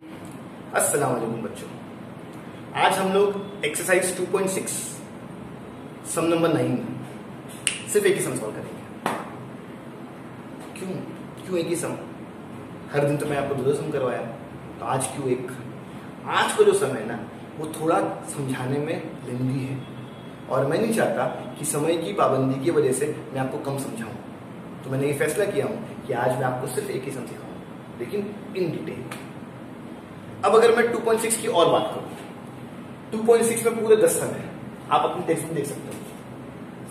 अस्सलाम वालेकुम बच्चों, आज हम लोग एक्सरसाइज 2.6 सम नंबर 9 सिर्फ एक ही सम सॉल्व करेंगे। क्यों एक ही सम? हर दिन तो मैं आपको दो सम करवाया, तो आज क्यों एक? आज का जो सम है ना, वो थोड़ा समझाने में लेंदी है और मैं नहीं चाहता कि समय की पाबंदी की वजह से मैं आपको कम समझाऊं। तो मैंने ये फैसला किया हूं कि आज मैं आपको सिर्फ एक ही सम सिखाऊं, लेकिन इन डिटेल। अब अगर मैं 2.6 की और बात करूं, 2.6 में पूरे 10 सम है, आप अपनी टेक्स्ट में देख सकते हो।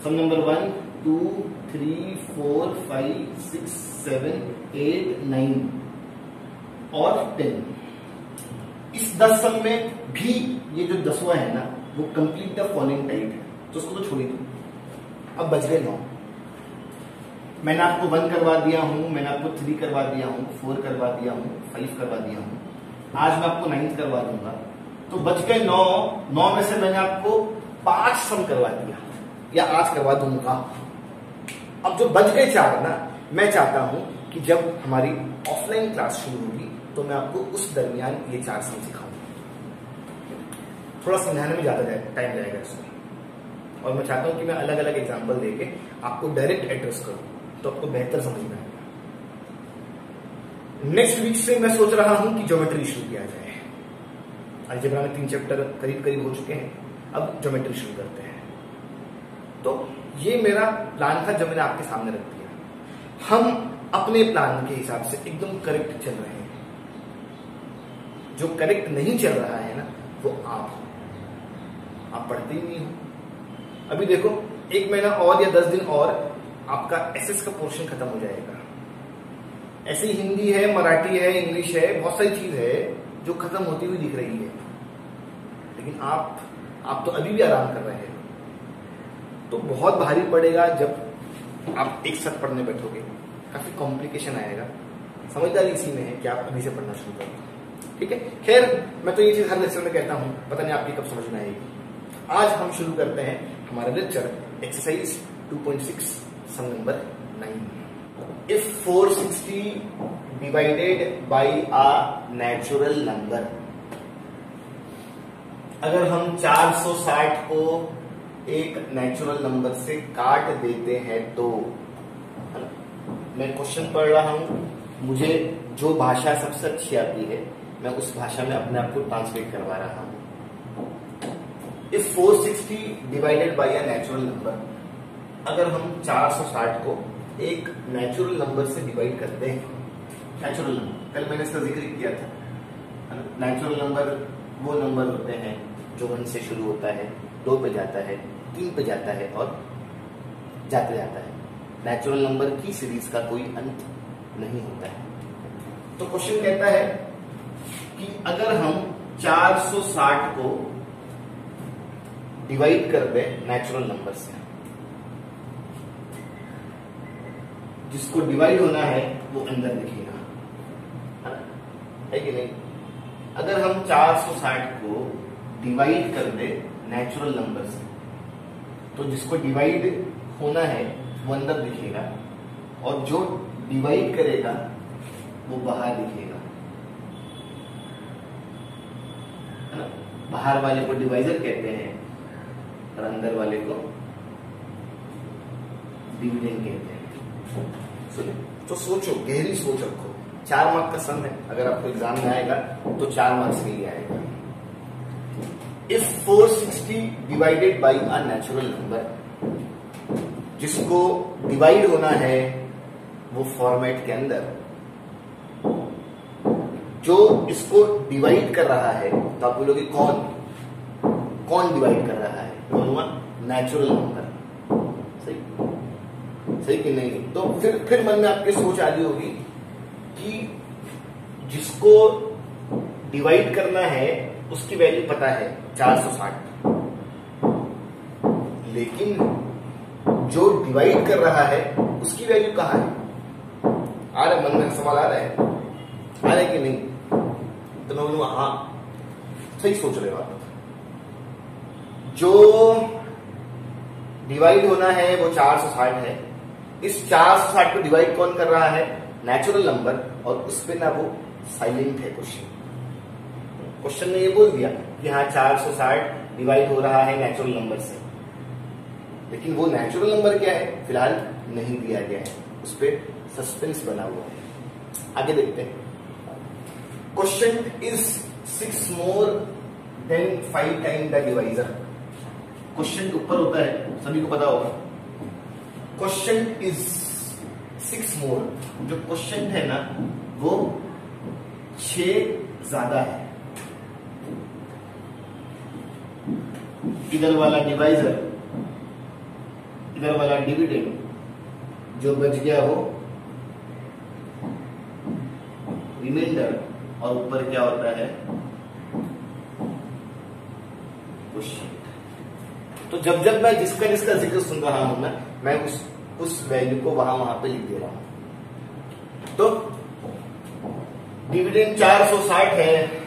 सम नंबर 1, 2, 3, 4, 5, 6, 7, 8, 9 और 10। इस 10 सम में भी ये जो 10वां है ना, वो कंप्लीट द फॉलोइंग टाइप है, तो उसको तो छोड़ ही दो। अब बच गए 9। मैंने आपको 1 करवा दिया हूं, मैंने आपको 3 करवा दिया हूं, 4 करवा दिया हूं, 5 करवा दिया हूं, आज मैं आपको 9 करवा दूंगा, तो बच गए 9 में से मैंने आपको 5 सम करवा दिया या आज करवा दूंगा। अब जो बच गए 4 ना, मैं चाहता हूं कि जब हमारी ऑफलाइन क्लास शुरू होगी तो मैं आपको उस दरमियान ये 4 सम सिखाऊंगा। थोड़ा समझाने में ज्यादा टाइम जाएगा इसमें, और मैं चाहता हूं कि मैं अलग अलग एग्जाम्पल देके आपको डायरेक्ट एड्रेस करूं, तो आपको बेहतर समझ में आएगा। नेक्स्ट वीक से मैं सोच रहा हूं कि ज्योमेट्री शुरू किया जाए। अलजेब्रा में 3 चैप्टर करीब हो चुके हैं, अब ज्योमेट्री शुरू करते हैं। तो ये मेरा प्लान था जब मैंने आपके सामने रख दिया। हम अपने प्लान के हिसाब से एकदम करेक्ट चल रहे हैं। जो करेक्ट नहीं चल रहा है ना, वो आप पढ़ते ही नहीं हो। अभी देखो, 1 महीना और या 10 दिन और आपका एसएस का पोर्शन खत्म हो जाएगा। ऐसी हिंदी है, मराठी है, इंग्लिश है, बहुत सारी चीज है जो खत्म होती हुई दिख रही है, लेकिन आप तो अभी भी आराम कर रहे हैं। तो बहुत भारी पड़ेगा जब आप एक साथ पढ़ने बैठोगे, काफी कॉम्प्लिकेशन आएगा। समझदारी इसी में है कि आप अभी से पढ़ना शुरू करो, ठीक है। खैर, मैं तो ये चीज हर लेक्चर में कहता हूं, पता नहीं आपकी कब समझ में आएगी। आज हम शुरू करते हैं हमारा lecture exercise 2.6 sum number 9। If 460 divided by a natural number, अगर हम 460 को एक नेचुरल नंबर से काट देते हैं तो, मैं क्वेश्चन पढ़ रहा हूं, मुझे जो भाषा सबसे अच्छी आती है मैं उस भाषा में अपने आप को ट्रांसलेट करवा रहा हूं। If 460 divided by a natural number, अगर हम 460 को एक नेचुरल नंबर से डिवाइड करते हैं। नेचुरल नंबर, कल मैंने इसका जिक्र किया था। नेचुरल नंबर वो नंबर होते हैं जो 1 से शुरू होता है, 2 पे जाता है, 3 पे जाता है और जाते जाता है। नेचुरल नंबर की सीरीज का कोई अंत नहीं होता है। तो क्वेश्चन कहता है कि अगर हम 460 को डिवाइड कर दें नेचुरल नंबर से, जिसको डिवाइड होना है वो अंदर दिखेगा, है कि नहीं? अगर हम 460 को डिवाइड कर दे नेचुरल नंबर से, तो जिसको डिवाइड होना है वो अंदर दिखेगा, और जो डिवाइड करेगा वो बाहर दिखेगा, है ना? बाहर वाले को डिवाइजर कहते हैं और अंदर वाले को डिविडेंड कहते हैं। तो सोचो, गहरी सोच रखो। 4 मार्क का सम है, अगर आपको एग्जाम में आएगा तो 4 मार्क्स के लिए आएगा। If 460 divided by a natural number, जिसको डिवाइड होना है वो फॉर्मेट के अंदर, जो इसको डिवाइड कर रहा है, तो आप बोलोगे कौन डिवाइड कर रहा है? कौन हुआ? Natural number. सही कि नहीं? तो फिर मन में आपके सोच आ रही होगी कि जिसको डिवाइड करना है उसकी वैल्यू पता है 460, लेकिन जो डिवाइड कर रहा है उसकी वैल्यू कहां है? आ रहा है मन में सवाल, आ रहा है कि नहीं? तो मैं बोलूंगा हाँ, सही सोच रहे हो आप। जो डिवाइड होना है वो 460 है। इस 460 को डिवाइड कौन कर रहा है? नेचुरल नंबर, और उस पे ना वो साइलेंट है क्वेश्चन। क्वेश्चन ने ये बोल दिया कि हाँ 460 डिवाइड हो रहा है नेचुरल नंबर से, लेकिन वो नेचुरल नंबर क्या है फिलहाल नहीं दिया गया है, उस पर सस्पेंस बना हुआ है। आगे देखते हैं। Question is 6 more than 5 time the divisor. Question ऊपर होता है, सभी को पता होगा। क्वेश्चन इज 6 मोर, जो क्वेश्चन है ना वो 6 ज्यादा है। इधर वाला डिवाइजर, इधर वाला डिविडेंड, जो बच गया वो रिमाइंडर, और ऊपर क्या होता है क्वेश्चन। तो जब जब मैं जिसका जिक्र सुन रहा हूं ना, मैं उस वैल्यू को वहां पे लिख दे रहा हूं। तो डिविडेंड 460 है,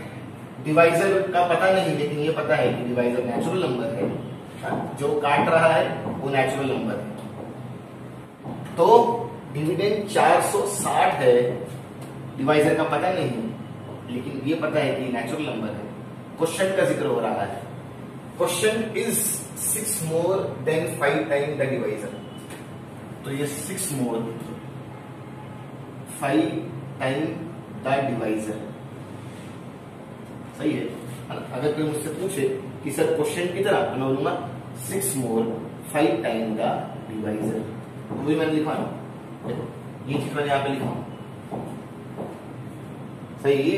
डिवाइजर का पता नहीं, लेकिन ये पता है कि डिवाइजर नेचुरल नंबर है, जो काट रहा है वो नेचुरल नंबर है। तो डिविडेंड 460 है, डिवाइजर का पता नहीं, लेकिन ये पता है कि नेचुरल नंबर है। क्वेश्चन का जिक्र हो रहा है। Question is 6 more than 5 time the divisor. तो ये 6 मोर 5 टाइम द डिवाइजर सही है। अगर कोई मुझसे पूछे कि सर क्वेश्चन की तरह, मैं बोलूंगा 6 मोर 5 टाइम द डिवाइजर। तो वही मैंने लिखा ना, ये चीज मैंने यहां पे लिखा सही।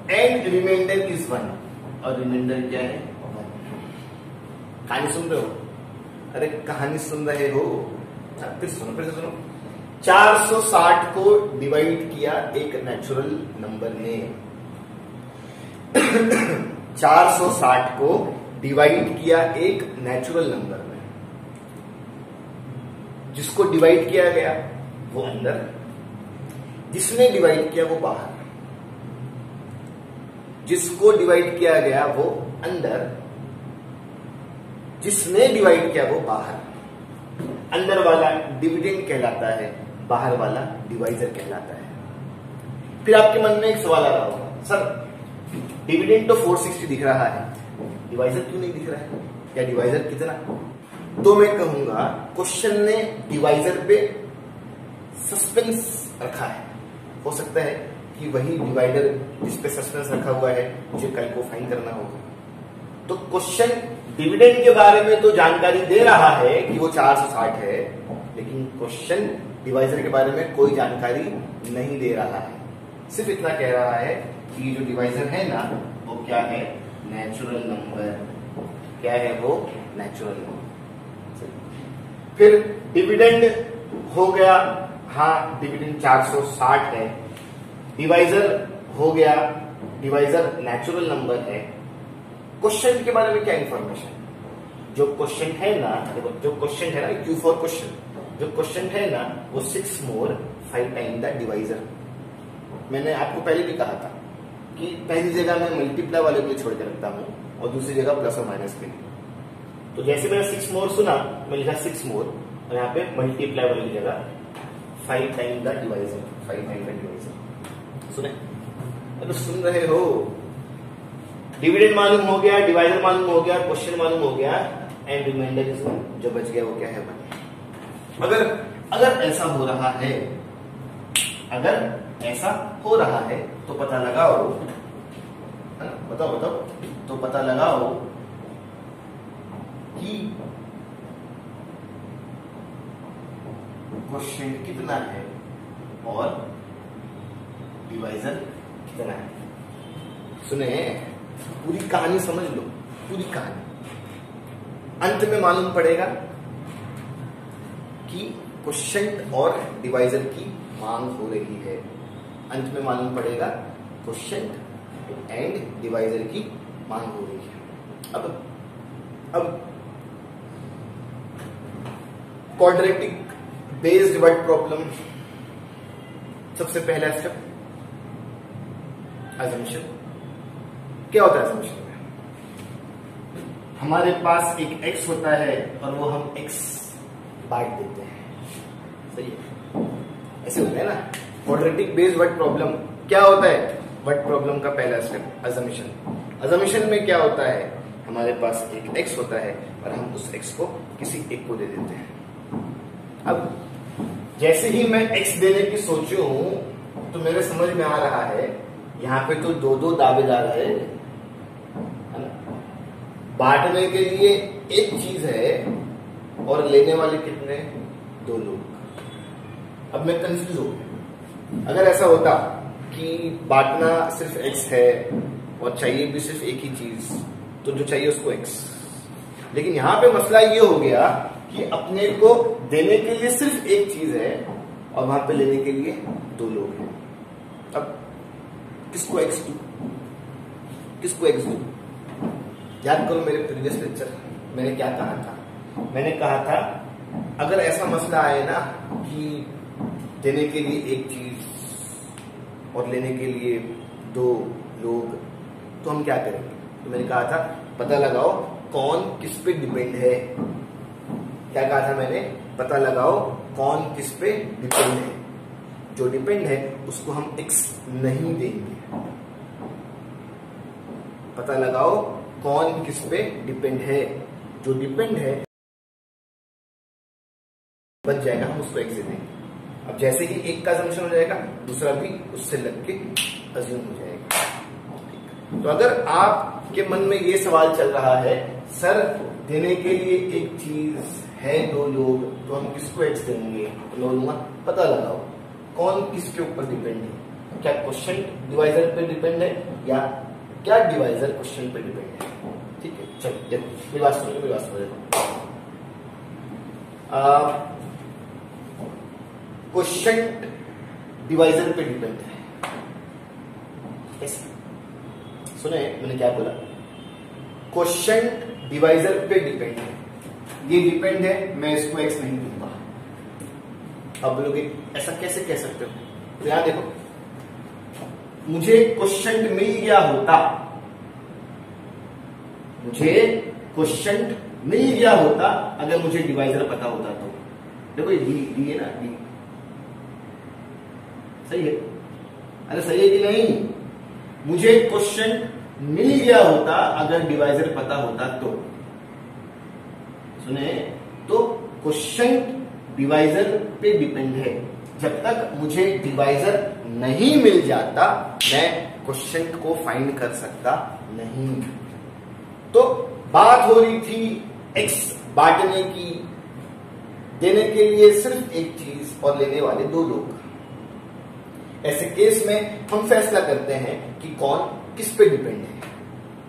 एंड रिमाइंडर इज 1, और रिमाइंडर क्या है 1। कहानी सुन रहे हो? अरे कहानी सुन रहे हो? फिर से सुनो। 460 को डिवाइड किया एक नेचुरल नंबर ने। 460 को डिवाइड किया एक नेचुरल नंबर में। जिसको डिवाइड किया गया वो अंदर, जिसने डिवाइड किया वो बाहर। जिसको डिवाइड किया गया वो अंदर, जिसने डिवाइड किया वो बाहर। अंदर वाला डिविडेंड कहलाता है, बाहर वाला डिवाइजर कहलाता है। फिर आपके मन में एक सवाल आ रहा होगा, सर डिविडेंड तो 460 दिख रहा है, डिवाइजर क्यों नहीं दिख रहा है, या डिवाइजर कितना? तो मैं कहूंगा क्वेश्चन ने डिवाइजर पे सस्पेंस रखा है। हो सकता है कि वही डिवाइडर जिस पे सस्पेंस रखा हुआ है मुझे कल को फाइंड करना होगा। तो क्वेश्चन डिविडेंड के बारे में तो जानकारी दे रहा है कि वो 460 है, लेकिन क्वेश्चन डिवाइजर के बारे में कोई जानकारी नहीं दे रहा है। सिर्फ इतना कह रहा है कि जो डिवाइजर है ना वो क्या है, नेचुरल नंबर। क्या है वो? Natural number. फिर डिविडेंड हो गया, हाँ डिविडेंड 460 है। डिवाइजर हो गया, डिवाइजर नेचुरल नंबर है। क्वेश्चन के बारे में क्या इंफॉर्मेशन? जो क्वेश्चन है ना, देखो जो क्वेश्चन है ना, Q4 क्वेश्चन, जो क्वेश्चन है ना वो 6 मोर 5 टाइम द डिवाइजर। मैंने आपको पहले भी कहा था कि पहली जगह मैं मल्टीप्लाई वाले के लिए छोड़ के रखता हूं और दूसरी जगह प्लस और माइनस के लिए। तो जैसे मैंने 6 मोर सुना, मैं लिखा 6 मोर, और यहाँ पे मल्टीप्लाई वाले की जगह 5 time the divisor, 5 time the divisor. सुने? तो सुन रहे हो? डिविडेंड मालूम हो गया, डिवाइजर मालूम हो गया, क्वेश्चन मालूम हो गया, एंड रिमाइंडर इज 1। जो बच गया वो क्या है? 1। अगर ऐसा हो रहा है, अगर ऐसा हो रहा है तो पता लगाओ, बताओ, तो पता लगाओ कि क्वेश्चन कितना है और डिवाइजर कितना है। सुने, पूरी कहानी समझ लो, पूरी कहानी। अंत में मालूम पड़ेगा कि क्वेश्चन और डिवाइजर की मांग हो रही है। अंत में मालूम पड़ेगा क्वेश्चन एंड डिवाइजर की मांग हो रही है। अब क्वाड्रेटिक बेस्ड डिवाइड प्रॉब्लम, सबसे पहला स्टेप अजम्पशन। क्या होता है अजम्पशन में? हमारे पास एक x होता है और वो हम x बांट देते हैं, सही है? ऐसे होता है ना क्वाड्रेटिक बेस्ड डिवाइड प्रॉब्लम। क्या होता है? बट प्रॉब्लम का पहला स्टेप अजम्पशन। अजम्पशन में क्या होता है, हमारे पास एक x होता है और हम उस x को किसी एक को दे देते हैं। अब जैसे ही मैं x देने की सोचू हूं तो मेरे समझ में आ रहा है यहाँ पे तो दो दो दावेदार है ना, बांटने के लिए एक चीज है और लेने वाले कितने, दो लोग। अब मैं कंफ्यूज हो गया। अगर ऐसा होता कि बांटना सिर्फ x है और चाहिए भी सिर्फ एक ही चीज, तो जो चाहिए उसको x, लेकिन यहां पे मसला ये हो गया कि अपने को देने के लिए सिर्फ एक चीज है और वहां पे लेने के लिए दो लोग हैं। अब किसको x दूं, किसको x दूं? याद करो मेरे प्रीवियस लेक्चर मैंने क्या कहा था। मैंने कहा था अगर ऐसा मसला आए ना कि देने के लिए एक चीज और लेने के लिए दो लोग, तो हम क्या करेंगे। तो मैंने कहा था पता लगाओ कौन किस पे डिपेंड है। क्या कहा था मैंने, पता लगाओ कौन किस पे डिपेंड है। जो डिपेंड है उसको हम x नहीं देंगे। पता लगाओ कौन किस पे डिपेंड है, जो डिपेंड है बच जाएगा, हम उसको x दे देंगे। अब जैसे ही एक का असम्पशन हो जाएगा दूसरा भी उससे लग के अज्यूम हो जाएगा। तो अगर आपके मन में ये सवाल चल रहा है सर देने के लिए एक चीज है दो लोग, तो हम किसको x देंगे, तो मैं बोलूंगा पता लगाओ कौन किसके ऊपर डिपेंड है। क्या क्वेश्चन डिवाइजर पे डिपेंड है या क्या डिवाइजर क्वेश्चन पे डिपेंड है। ठीक है, चलो देखो मेरी बात सुनो, मेरी बात सुनो। देखो क्वेश्चन डिवाइजर पे डिपेंड है। कैसे सुने मैंने क्या बोला, क्वेश्चन डिवाइजर पे डिपेंड है। ये डिपेंड है, मैं इसको x नहीं दूंगा। अब बोलोगे ऐसा कैसे कह सकते हो, तो यहां देखो मुझे क्वेश्चन मिल गया होता, मुझे क्वेश्चन मिल गया होता अगर मुझे डिवाइजर पता होता तो। देखो ये डी है ना, डी सही है, अरे सही है कि नहीं। मुझे क्वेश्चन मिल गया होता अगर डिवाइजर पता होता तो। सुने, तो क्वेश्चन डिवाइजर पे डिपेंड है। जब तक मुझे डिवाइजर नहीं मिल जाता मैं क्वेश्चन को फाइंड कर सकता नहीं। तो बात हो रही थी x बांटने की, देने के लिए सिर्फ एक चीज और लेने वाले दो लोग। ऐसे केस में हम फैसला करते हैं कि कौन किस पे डिपेंड है।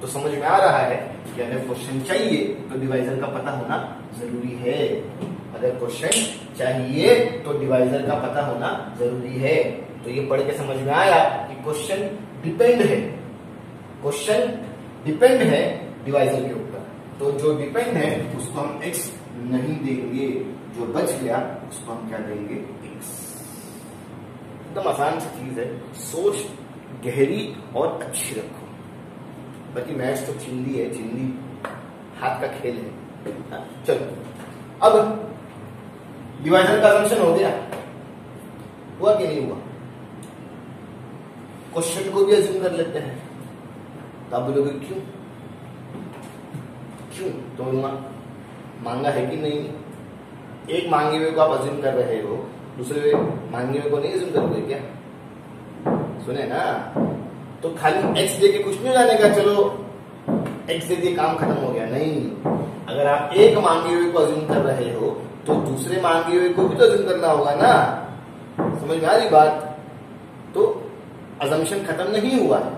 तो समझ में आ रहा है कि अगर क्वेश्चन चाहिए तो डिवाइजर का पता होना जरूरी है। अगर क्वेश्चन चाहिए तो डिवाइजर का पता होना जरूरी है। तो ये पढ़ के समझ में आया कि क्वेश्चन डिपेंड है, क्वेश्चन डिपेंड है डिवाइजर के ऊपर। तो जो डिपेंड है उसको हम x नहीं देंगे, जो बच गया उसको हम क्या देंगे, x। एकदम आसान सी चीज है, सोच गहरी और अच्छी रखो। बाकी मैथ्स तो चिल्ली है, चिल्ली हाथ का खेल है। चलो अब डिवाइजर का असम्पशन हो गया, हुआ कि नहीं हुआ। क्वेश्चन को भी अज्यूम कर लेते हैं। तो आप बोलोगे क्यों, क्यों, तो बोलूंगा मांगा है कि नहीं। एक मांगे हुए को आप अज्यूम कर रहे हो, दूसरे मांगे हुए को नहीं अज्यूम करोगे क्या। सुने ना, तो खाली x दे के कुछ नहीं जाने का, चलो x दे दिए काम खत्म हो गया, नहीं। अगर आप एक मांगे हुए को अज्यूम कर रहे हो तो दूसरे मांगे हुए को भी तो अज्यूम करना होगा ना। समझ में आ रही बात। तो अजम्पशन खत्म नहीं हुआ है,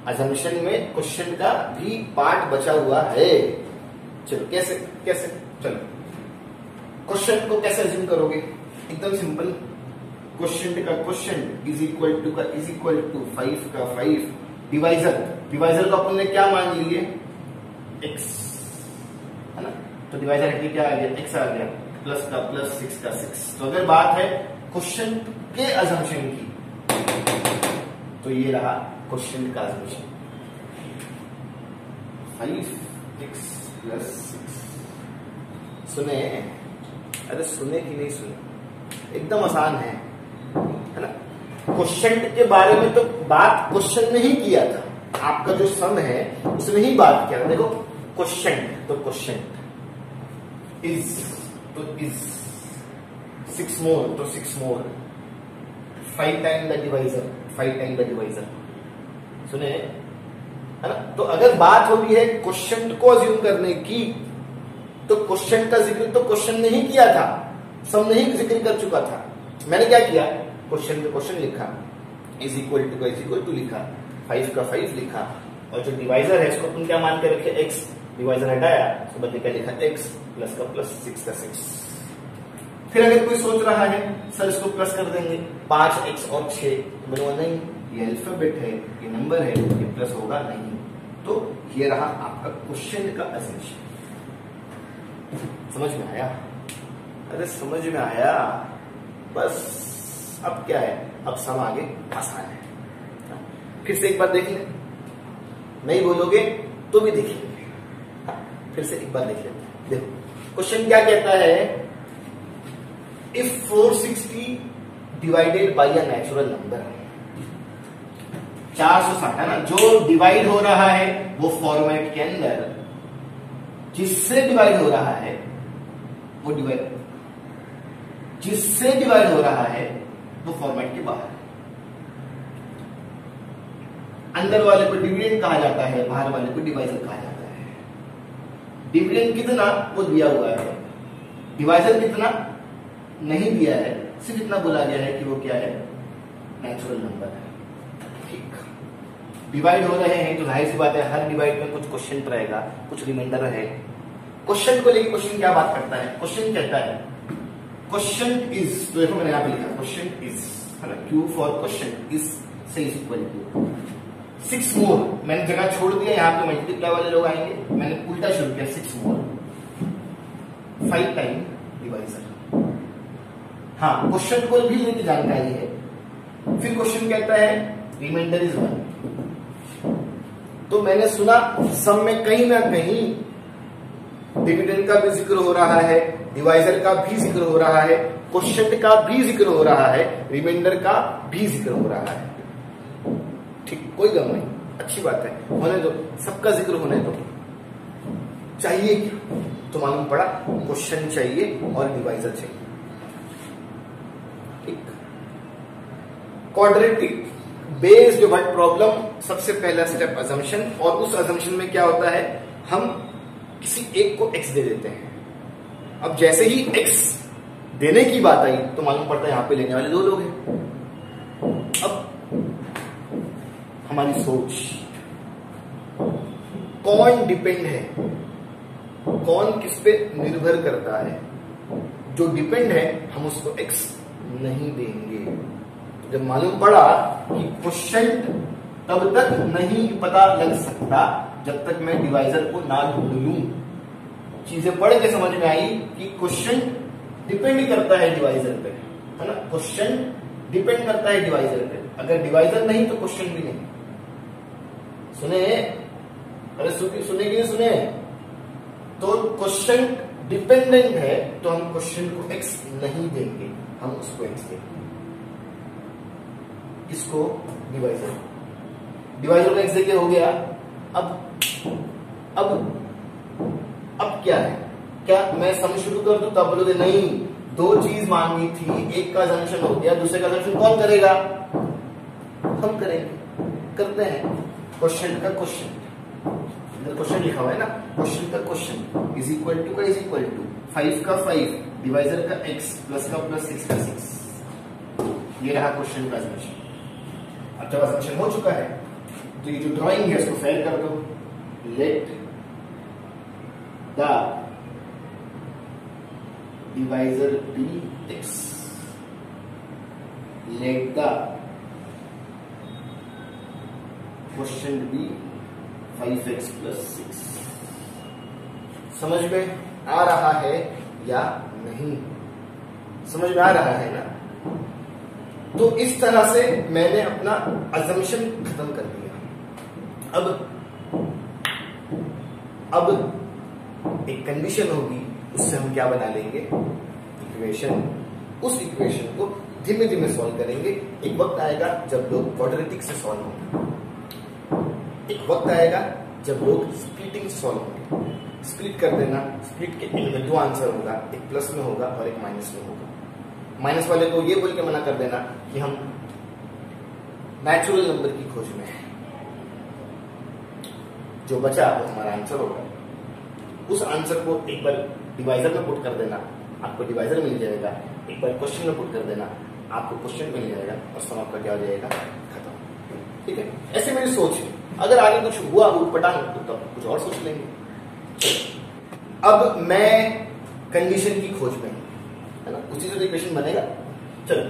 अजम्पशन में क्वेश्चन का भी पार्ट बचा हुआ है। चलो कैसे कैसे, चलो क्वेश्चन को कैसे अज्यूम करोगे, एकदम सिंपल। क्वेश्चन का क्वेश्चन इज इक्वल टू का इज इक्वल टू 5 का 5 डिवाइजर, डिवाइजर को अपन ने क्या मान लिए, x है ना। तो डिवाइजर के क्या आ गया, x आ गया, प्लस का प्लस 6 का 6। तो अगर बात है क्वेश्चन के अजम्पशन की तो ये रहा क्वेश्चन का अजम्पशन, 5x प्लस 6। सुने, अरे सुने कि नहीं सुने, एकदम आसान है ना। क्वेश्चन के बारे में तो बात क्वेश्चन में ही किया था, आपका जो सम है उसमें ही बात किया था। देखो क्वेश्चन तो क्वेश्चन, इज तो इज, 6 मोर तो 6 मोर, 5 time the divisor, 5 time the divisor, सुने है ना। तो अगर बात हो रही है क्वेश्चन को अज्यूम करने की, तो क्वेश्चन का जिक्र तो क्वेश्चन ने ही किया था, सम ने ही जिक्र कर चुका था। मैंने क्या किया, क्वेश्चन पे क्वेश्चन लिखा, इज इक्वल टू का इज इक्वल टू लिखा, 5 का 5 लिखा, और जो डिवाइजर है इसको तुम क्या मान के रखे, x, डिवाइजर हटाया तो बदले क्या लिखा, x प्लस का प्लस 6 का 6। फिर अगर कोई सोच रहा है सर इसको प्लस कर देंगे, 5x और 6, तो बोलूंगा नहीं ये अल्फाबेट है, ये नंबर है, ये प्लस होगा नहीं। तो ये रहा आपका क्वेश्चन का असम्पशन। समझ में आया? अरे समझ में आया। बस अब क्या है, अब सम आगे आसान है। फिर से एक बार देख लें, नहीं बोलोगे तो भी देख लेंगे, फिर से एक बार देख लेते। देखो क्वेश्चन क्या कहता है, if 460 divided by a natural number, 460 है ना, जो डिवाइड हो रहा है वो फॉर्मेट के अंदर, जिससे डिवाइड हो रहा है वो डिवाइड, जिससे डिवाइड हो रहा है वो फॉर्मेट के बाहर। अंदर वाले को डिविडेंड कहा जाता है, बाहर वाले को डिवाइजर कहा जाता है। डिविडेंड कितना वो दिया हुआ है, डिवाइजर कितना नहीं दिया है, सिर्फ इतना बोला गया है कि वो क्या है, नेचुरल नंबर है। ठीक, डिवाइड हो रहे हैं तो जाहिर सी बात है हर डिवाइड में कुछ क्वेश्चन रहेगा, कुछ रिमाइंडर है। क्वेश्चन को लेकर क्वेश्चन क्या बात करता है, क्वेश्चन कहता है क्वेश्चन इज, तो देखो मैंने यहां पे लिखा क्वेश्चन इज, है ना, क्यू फॉर क्वेश्चन इज से इज इक्वल टू 6 मोर, मैंने जगह छोड़ दिया, यहां पे मल्टीप्लाई वाले लोग आएंगे, मैंने उल्टा शुरू किया, 6 मोर 5 टाइम डिवाइजर। हाँ, क्वेश्चन को भी लेकर जानकारी है। फिर क्वेश्चन कहता है रिमाइंडर इज 1। तो मैंने सुना सम में कहीं ना कहीं डिविडेंड का भी जिक्र हो रहा है, डिवाइजर का भी जिक्र हो रहा है, क्वोशिएंट का भी जिक्र हो रहा है, रिमाइंडर का भी जिक्र हो रहा है। ठीक, कोई गम नहीं, अच्छी बात है, होने दो, सबका जिक्र होने दो। चाहिए क्या तो मालूम पड़ा, क्वेश्चन चाहिए और डिवाइजर चाहिए। ठीक, क्वाड्रेटिक बेस्ड वर्ड प्रॉब्लम, सबसे पहला स्टेप अजम्पशन, और उस अजम्पशन में क्या होता है, हम किसी एक को x दे देते हैं। अब जैसे ही x देने की बात आई तो मालूम पड़ता है यहां पे लेने वाले 2 लोग हैं। अब हमारी सोच, कौन डिपेंड है, कौन किस पे निर्भर करता है, जो डिपेंड है हम उसको x नहीं देंगे। जब मालूम पड़ा कि क्वोशिएंट तब तक नहीं पता लग सकता जब तक मैं डिवाइजर को ना ढूंढ लूं। चीजें पढ़ के समझ में आई कि क्वोशिएंट डिपेंड करता है डिवाइजर पे, है ना, क्वोशिएंट डिपेंड करता है डिवाइजर पे। अगर डिवाइजर नहीं तो क्वोशिएंट भी नहीं। सुने, अरे सुने कि नहीं सुने, तो क्वोशिएंट डिपेंडेंट है तो हम क्वोशिएंट को x नहीं देंगे, हम उसको x देंगे। इसको डिवाइजर, डिवाइजर को x देके हो गया। अब क्या है, क्या मैं सम शुरू कर दूं? तब बोलोगे नहीं, 2 चीज मांगी थी, एक का असम्पशन हो गया, दूसरे का असम्पशन कौन करेगा? हम करेंगे, करते हैं। क्वेश्चन का क्वेश्चन, क्वेश्चन लिखा हुआ है ना, क्वेश्चन का क्वेश्चन इज इक्वल टू का इज इक्वल टू 5 का 5, डिवाइजर का x प्लस का प्लस 6 का 6। ये रहा क्वेश्चन का असम्पशन। अब जब असम्पशन हो चुका है तो ये जो ड्राइंग है इसको फेल कर दो। Let the divisor be x, let the question be 5x plus 6। समझ में आ रहा है या नहीं? समझ में आ रहा है ना? तो इस तरह से मैंने अपना अजम्पशन खत्म कर दिया। अब एक कंडीशन होगी, उससे हम क्या बना लेंगे, इक्वेशन। उस इक्वेशन को धीमे धीमे सॉल्व करेंगे। एक वक्त आएगा जब लोग क्वाड्रेटिक से सॉल्व होंगे, एक वक्त आएगा जब लोग स्प्लिटिंग सॉल्व होंगे। स्प्लिट कर देना, स्प्लिट के एंड में 2 आंसर होगा, एक प्लस में होगा और एक माइनस में होगा। माइनस वाले को ये बोल के मना कर देना कि हम नेचुरल नंबर की खोज में है, जो बचा वो हमारा आंसर होगा। उस आंसर को एक बार डिवाइजर में पुट कर देना, आपको डिवाइजर मिल जाएगा। एक बार क्वेश्चन में पुट कर देना, आपको क्वेश्चन मिल जाएगा और सम आपका क्या हो जाएगा, खत्म। ठीक है, ऐसे मेरी सोच है। अगर आगे कुछ हुआ उटपटांग तो तब कुछ और सोच लेंगे। अब मैं कंडीशन की खोज में, है ना, उसी से इक्वेशन बनेगा। चलो,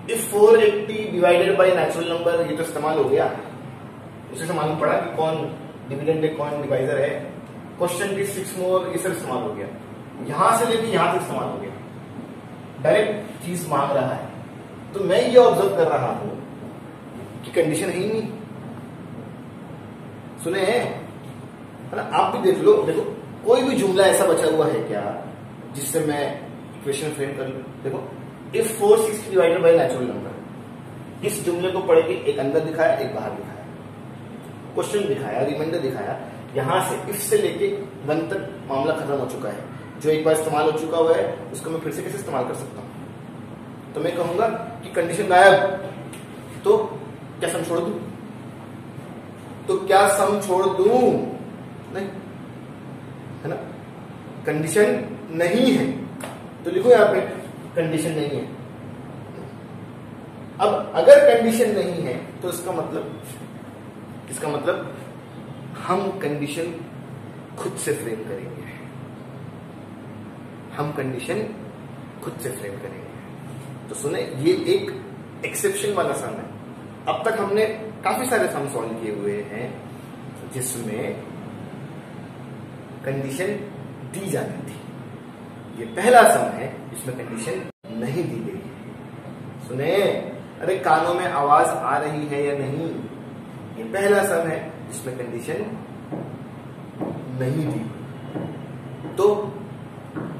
if 480 divided by natural number, ये तो इस्तेमाल हो गया। उसे से मालूम पड़ा कि कौन डिविडेंड है, कौन डिवाइजर है। क्वेश्चन की 6 मोर, ये सब इस्तेमाल हो गया। यहां से लेके यहां तक इस्तेमाल हो गया। डायरेक्ट चीज मांग रहा है, तो मैं ये ऑब्जर्व कर रहा हूं कि कंडीशन है ही नहीं। सुने हैं, है ना, आप भी देख लो। देखो, कोई भी जुमला ऐसा बचा हुआ है क्या जिससे मैं इक्वेशन फ्रेम कर लूं? देखो, if 460 divided by natural number, इस जुमले को पढ़ के एक अंदर दिखाया, एक बाहर दिखाया, क्वेश्चन दिखाया, रिमाइंडर दिखाया। यहां से इफ से लेके 1 तक मामला खत्म हो चुका है। जो एक बार इस्तेमाल हो चुका हुआ है उसको मैं फिर से कैसे इस्तेमाल कर सकता हूं? तो मैं कहूंगा कि कंडीशन गायब, तो क्या सम छोड़ दूं? तो क्या सम छोड़ दूं? नहीं, है ना, कंडीशन नहीं है तो लिखो यहां पे कंडीशन नहीं है। अब अगर कंडीशन नहीं है तो इसका मतलब हम कंडीशन खुद से फ्रेम करेंगे। हम कंडीशन खुद से फ्रेम करेंगे। तो सुने, ये एक एक्सेप्शन वाला सम है। अब तक हमने काफी सारे सम सॉल्व किए हुए हैं जिसमें कंडीशन दी जाती थी। ये पहला सम है जिसमें कंडीशन नहीं दी गई है। सुने, अरे कानों में आवाज आ रही है या नहीं? ये पहला सम है जिसमें कंडीशन नहीं दी। तो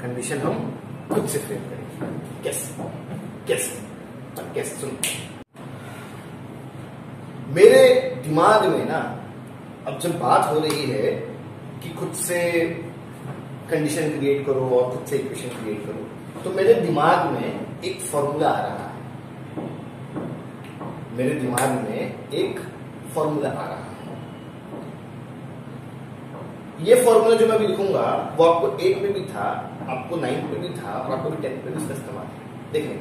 कंडीशन हम खुद से फ्रेम करेंगे। कैसे? सुन, मेरे दिमाग में ना, अब जब बात हो रही है कि खुद से कंडीशन क्रिएट करो और खुद से इक्वेशन क्रिएट करो, तो मेरे दिमाग में एक फॉर्मूला आ रहा है। मेरे दिमाग में एक फॉर्मूला आ रहा है। ये फॉर्मूला जो मैं अभी लिखूंगा वो आपको 8 में भी था, आपको 9 में भी था और आपको भी 10 में भी इसका इस्तेमाल है। देखिए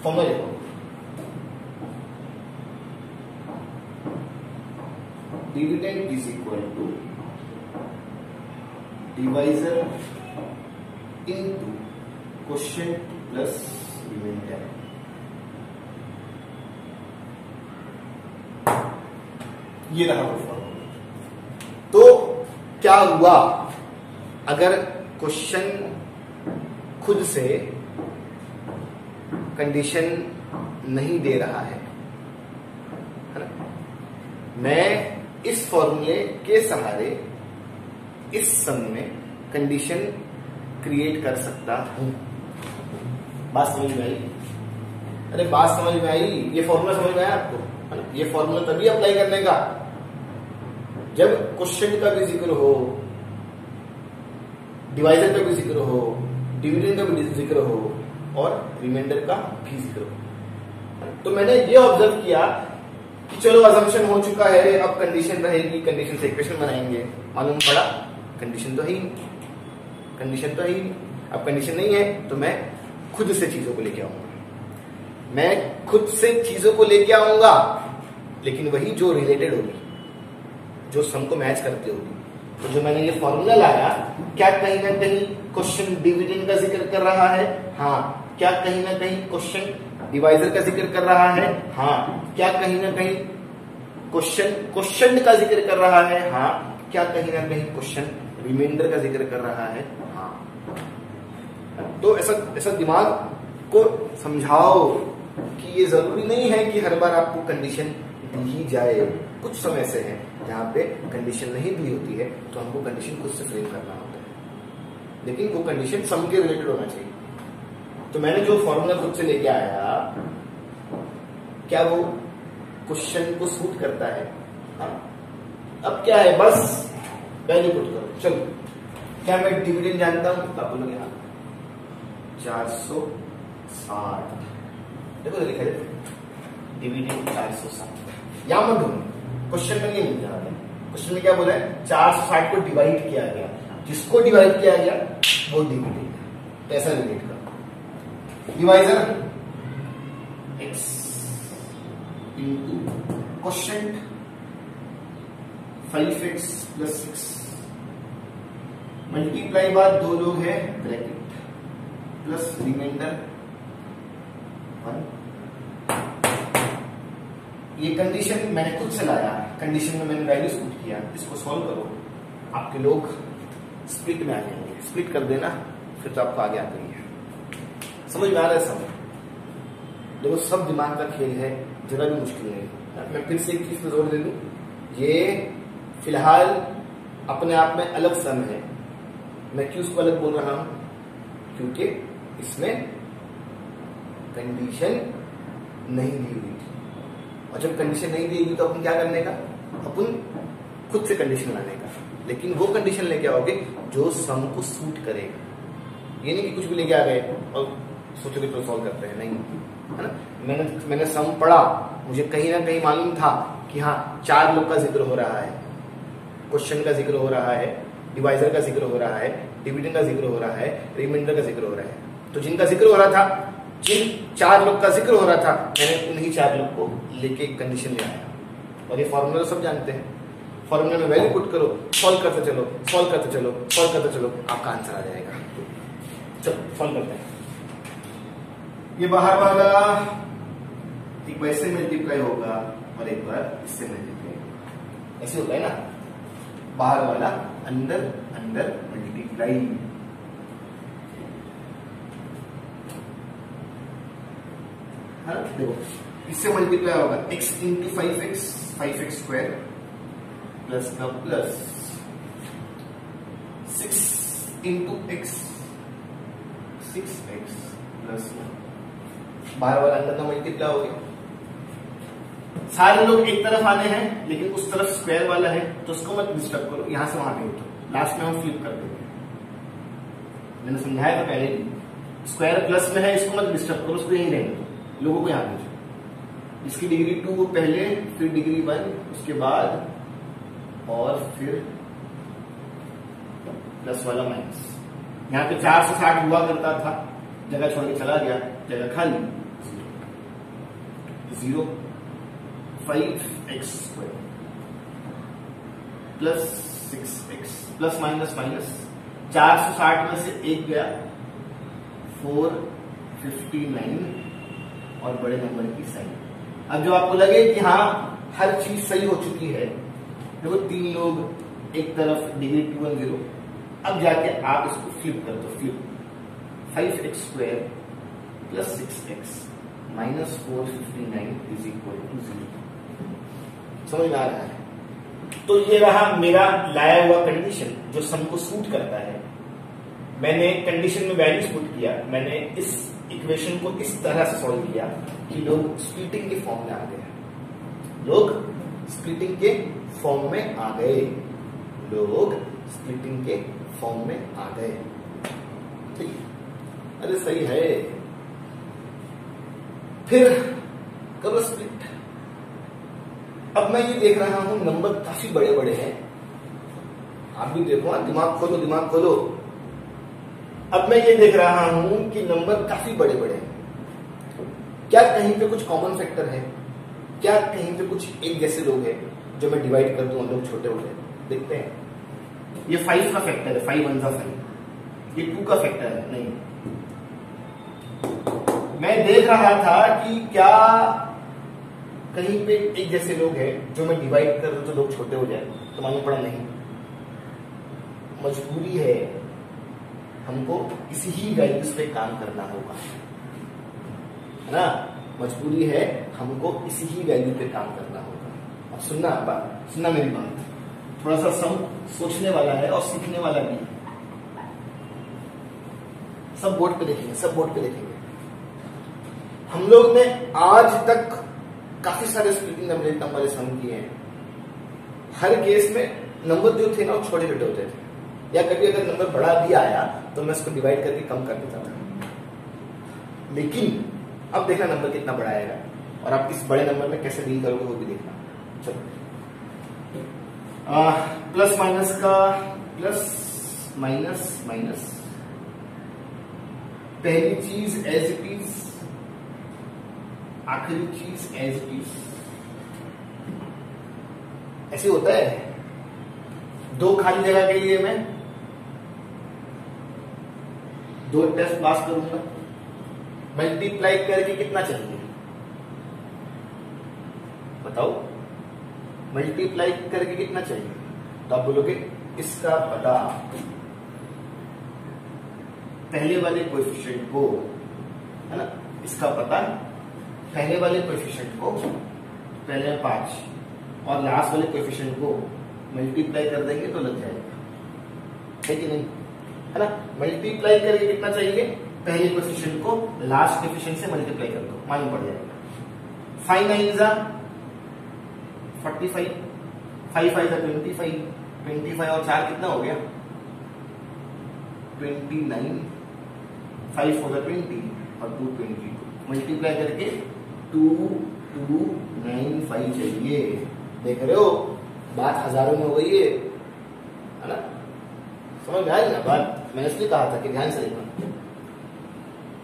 फॉर्मूला लिखो, dividend is equal to divisor into quotient plus remainder. ये रहा वो फॉर्मूला। तो क्या हुआ अगर क्वेश्चन खुद से कंडीशन नहीं दे रहा है ना? मैं इस फॉर्मूले के सहारे इस सम में कंडीशन क्रिएट कर सकता हूं। बात समझ में आई? अरे बात समझ में आई? ये फॉर्मूला समझ में आया आपको? ये फॉर्मूला तभी अप्लाई करने का जब क्वेश्चन का भी जिक्र हो, डिवाइजर का भी जिक्र हो, डिविडेंड का भी जिक्र हो और रिमाइंडर का भी जिक्र हो। तो मैंने ये ऑब्जर्व किया कि चलो अजम्पशन हो चुका है, अब कंडीशन रहेगी, कंडीशन से इक्वेशन बनाएंगे। मालूम पड़ा कंडीशन तो है ही, कंडीशन तो है ही। अब कंडीशन नहीं है तो मैं खुद से चीजों को लेके आऊंगा। मैं खुद से चीजों को लेके आऊंगा, लेकिन वही जो रिलेटेड होगी, जो सम को मैच करती होगी। तो जो मैंने ये फॉर्मूला लाया, क्या कहीं ना कहीं क्वेश्चन डिविडेंड का जिक्र कर रहा है? हाँ। क्या कहीं ना कहीं क्वेश्चन डिवाइजर का जिक्र कर रहा है? हाँ। क्या कहीं ना कहीं क्वेश्चन का जिक्र कर रहा है? हाँ। क्या कहीं ना कहीं क्वेश्चन रिमाइंडर का जिक्र कर रहा है? हाँ। तो ऐसा दिमाग को समझाओ कि ये जरूरी नहीं है कि हर बार आपको कंडीशन दी ही जाए। कुछ समय से है जहां पे कंडीशन नहीं दी होती है तो हमको कंडीशन खुद से फ्रेम करना होता है, लेकिन वो कंडीशन सम के रिलेटेड होना चाहिए। तो मैंने जो फॉर्मूला खुद से लेके आया, क्या वो क्वेश्चन को सूट करता है? हाँ। अब क्या है, बस वैल्यू पुट करो। चलो, क्या मैं डिविडेंड जानता हूं? आप बोलोगे हाँ, 460। देखो लिखा है डिविडेंड 460। यहां मत ढूंढो, क्वेश्चन में नहीं मिल रहा है। क्वेश्चन में क्या बोला है? 460 को डिवाइड किया गया, जिसको डिवाइड किया गया वो डिविडेंड। कैसा रिलेट करो? Divisor x into quotient 5x plus 6 multiply बाद दो लोग हैं ब्रैकेट प्लस रिमाइंडर 1। ये कंडीशन मैंने खुद से लाया, कंडीशन में मैंने वैल्यूज पुट किया। इसको सॉल्व करो, आपके लोग स्प्लिट में आ जाएंगे। स्प्लिट कर देना, फिर तो आपको आगे आ गई है। समझ में आ रहा है? समझ देखो, सब दिमाग का खेल है, जरा भी मुश्किल नहीं। मैं फिर से एक चीज पर जोर दे दूं, ये फिलहाल अपने आप में अलग सम है। मैं क्यों उसको अलग बोल रहा हूं? क्योंकि इसमें कंडीशन नहीं दी हुई थी, और जब कंडीशन नहीं दी हुई तो अपन क्या करने का? अपन खुद से कंडीशन लाने का। लेकिन वो कंडीशन लेके आओगे जो सम को सूट करेगा। ये नहीं कि कुछ भी लेके आ गए और सोचोगे तो सॉल्व करते हैं, नहीं, है ना। मैंने सम पढ़ा, मुझे कहीं ना कहीं मालूम था कि हाँ 4 लोग का जिक्र हो रहा है, क्वेश्चन का जिक्र हो रहा है, डिवाइजर का जिक्र हो रहा है, डिविडेंड का जिक्र हो रहा है, रिमाइंडर का जिक्र हो रहा है। तो जिनका जिक्र हो रहा था, जिन 4 लोग का जिक्र हो रहा था, मैंने उन्हीं 4 लोग को लेके एक कंडीशन ले आया। और ये फॉर्मूला सब जानते हैं। फॉर्मूला में वैल्यू पुट करो, सॉल्व करते चलो, सॉल्व करते चलो, सॉल्व करते चलो, आपका आंसर आ जाएगा। चलो सॉल्व करते हैं। ये बाहर वाला एक वैसे मल्टीप्लाई होगा और एक बार इससे मल्टीप्लाई होगा। ऐसे होता है ना, बाहर वाला अंदर अंदर मल्टीप्लाई। हाँ देखो, इससे मल्टीप्लाई होगा x into 5x square plus का plus 6 into x 6x plus बाहर वाला अंदर का मल्टीप्लाई हो गया। सारे लोग एक तरफ आने हैं, लेकिन उस तरफ स्क्वायर वाला है तो उसको मत डिस्टर्ब करो, यहां से वहां पे उठो। लास्ट में हम फ्लिप कर देंगे, मैंने समझाया था पहले भी। स्क्वायर प्लस में है, इसको मत डिस्टर्ब करो, उसको यहीं रहने दो, लोगों को यहां भेजो। इसकी डिग्री 2 वो पहले, फिर डिग्री 1 उसके बाद, और फिर प्लस वाला माइनस। यहाँ पे 460 हुआ करता था, जगह छोड़ के चला गया, जगह खाली 0 5x square plus 6x plus minus minus 460 में से 1 गया 459 और बड़े नंबर की साइन। अब जब आपको लगे कि हाँ हर चीज सही हो चुकी है, देखो 3 लोग एक तरफ, डिग्री 210, अब जाके आप इसको फ्लिप कर दो। Flip 5x square plus 6x minus 459 is equal to 0। समझ में आ रहा है? तो ये रहा मेरा लाया हुआ कंडीशन जो सम को सूट करता है। मैंने कंडीशन में वैल्यूज पुट किया, मैंने इस इक्वेशन को इस तरह से सॉल्व किया कि लोग स्प्लिटिंग के फॉर्म में आ गए। लोग स्प्लिटिंग के फॉर्म में आ गए। लोग स्प्लिटिंग के फॉर्म में आ गए। ठीक, अरे सही है। फिर करो स्प्लिट। अब मैं ये देख रहा हूं नंबर काफी बड़े बड़े हैं, आप भी देखो, दिमाग खोलो, दिमाग खोलो। अब मैं ये देख रहा हूं कि नंबर काफी बड़े बड़े हैं। क्या कहीं पे कुछ कॉमन फैक्टर है? क्या कहीं पे कुछ एक जैसे लोग हैं जो मैं डिवाइड कर दूं और लोग छोटे हो गए? देखते हैं। ये 5 का फैक्टर है, 5 1 जा 5। ये 2 का फैक्टर है, नहीं। मैं देख रहा था कि क्या कहीं पे एक जैसे लोग हैं जो मैं डिवाइड कर दूं तो लोग छोटे हो जाए, तो मालूम पड़ा नहीं। मजबूरी है, हमको इसी ही वैल्यूज पे काम करना होगा, है ना। मजबूरी है, हमको इसी ही वैल्यू पे काम करना होगा। अब सुनना बात, सुनना मेरी बात, थोड़ा सा सम सोचने वाला है और सीखने वाला भी है। सब बोर्ड पे देखेंगे, सब बोर्ड पे देखेंगे। हम लोग ने आज तक काफी सारे स्प्लिटिंग नंबर सम किए हैं। हर केस में नंबर जो थे ना वो छोटे छोटे होते थे, या कभी अगर नंबर बड़ा भी आया तो मैं उसको डिवाइड करके कम कर देता था। लेकिन अब देखना नंबर कितना बड़ा आएगा और आप इस बड़े नंबर में कैसे डील करोगे वो भी देखना। चलो प्लस माइनस का प्लस माइनस माइनस, पहली चीज एज इट इज, आखिरी चीज एज इट इज। ऐसे होता है। दो खाली जगह के लिए मैं दो टेस्ट पास करूंगा, मल्टीप्लाई करके कितना चाहिए बताओ, मल्टीप्लाई करके कितना चाहिए? तो आप बोलोगे इसका पता पहले वाले कोएफिशिएंट को, है ना, इसका पता पहले वाले कोएफिशिएंट को, पहले 5 और लास्ट वाले कोएफिशिएंट को मल्टीप्लाई कर देंगे तो लग जाएगा, है कि नहीं? है ना, मल्टीप्लाई करके कितना चाहिए? पहले कोएफिशिएंट को लास्ट कोएफिशिएंट से मल्टीप्लाई कर दो, मालूम पड़ जाएगा। 5 9 जा 45, 5 5 जा 25, 25 और 4 कितना हो गया? 29, 5 4 जा 20 और 2 22, मल्टीप्लाई करके 2295 चाहिए। देख रहे हो बात हजारों में हो गई है ना? समझ में आई ना बात? मैंने इसलिए कहा था कि ध्यान से देखना।